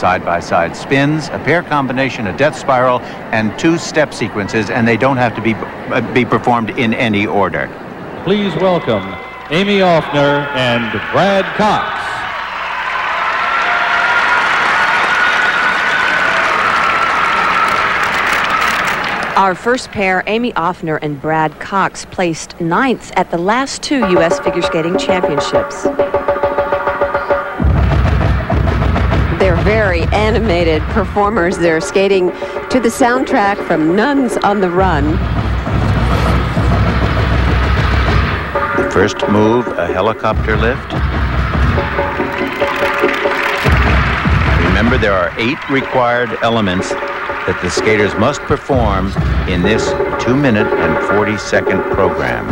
side-by-side spins, a pair combination, a death spiral, and 2 step sequences, and they don't have to be performed in any order. Please welcome Aimee Offner and Brad Cox. Our first pair, Aimee Offner and Brad Cox, placed 9th at the last 2 U.S. Figure Skating Championships. They're very animated performers. They're skating to the soundtrack from Nuns on the Run. The first move, a helicopter lift. Remember, there are 8 required elements that the skaters must perform in this 2-minute and 40-second program.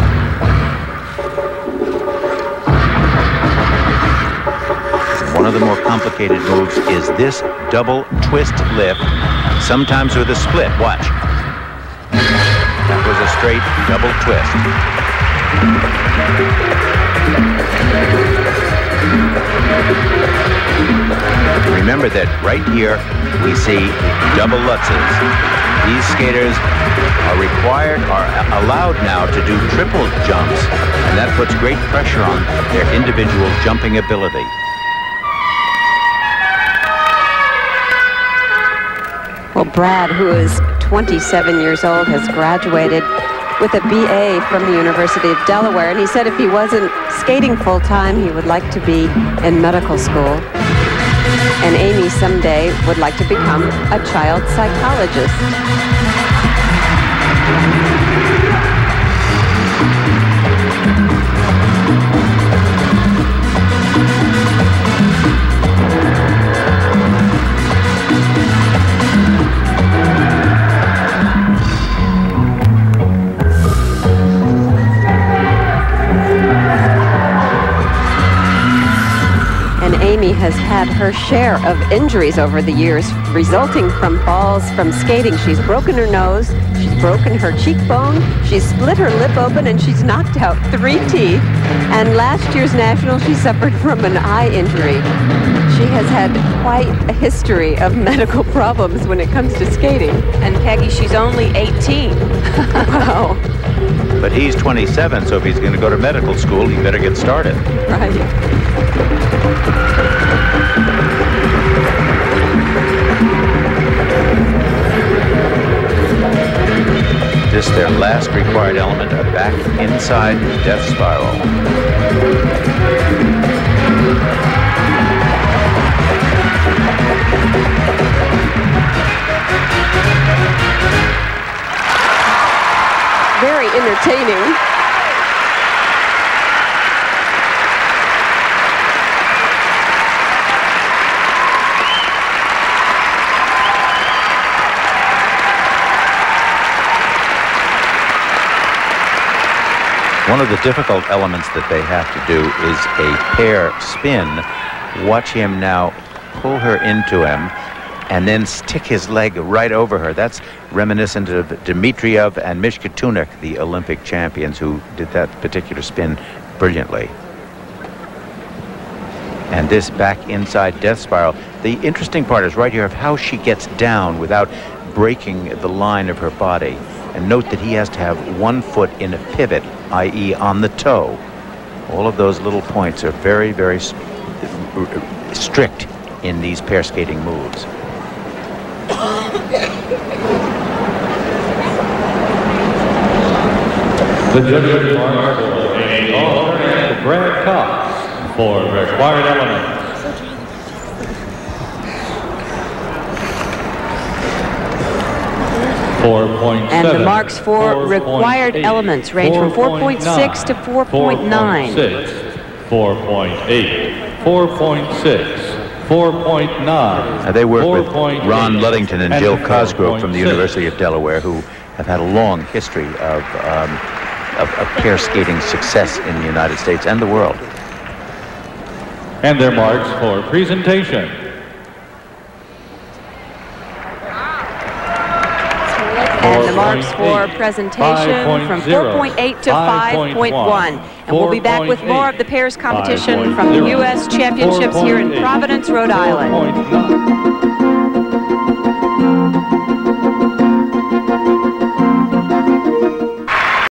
One of the more complicated moves is this double twist lift, sometimes with a split. Watch. That was a straight double twist. Remember that right here we see double lutzes. These skaters are allowed now to do triple jumps, and that puts great pressure on their individual jumping ability. Well, Brad, who is 27 years old, has graduated with a BA from the University of Delaware, and he said if he wasn't skating full-time, he would like to be in medical school. And Aimee someday would like to become a child psychologist. Aimee has had her share of injuries over the years resulting from falls from skating. She's broken her nose, she's broken her cheekbone, she's split her lip open, and she's knocked out 3 teeth. And last year's national, she suffered from an eye injury. She has had quite a history of medical problems when it comes to skating. And Peggy, she's only 18. Wow. But he's 27, so if he's going to go to medical school, he better get started. Right. This their last required element, a back inside death spiral. Very entertaining. One of the difficult elements that they have to do is a pair spin. Watch him now pull her into him and then stick his leg right over her. That's reminiscent of Dmitriev and Mishkatunik, the Olympic champions, who did that particular spin brilliantly. And this back inside death spiral. The interesting part is right here of how she gets down without breaking the line of her body. And note that he has to have 1 foot in a pivot, i.e. on the toe. All of those little points are very, very strict in these pair skating moves. The judges are Aimee Offner and Brad Cox for required elements. And the marks for required elements range from 4.6 to 4.9. 4.8, 4.6, 4.9. They work with Ron Ludington and Jill Cosgrove from the University of Delaware, who have had a long history of pair skating success in the United States and the world. And their marks for presentation. And the marks for presentation from 4.8 to 5.1. And we'll be back with more of the pairs competition from the U.S. Championships here in Providence, Rhode Island.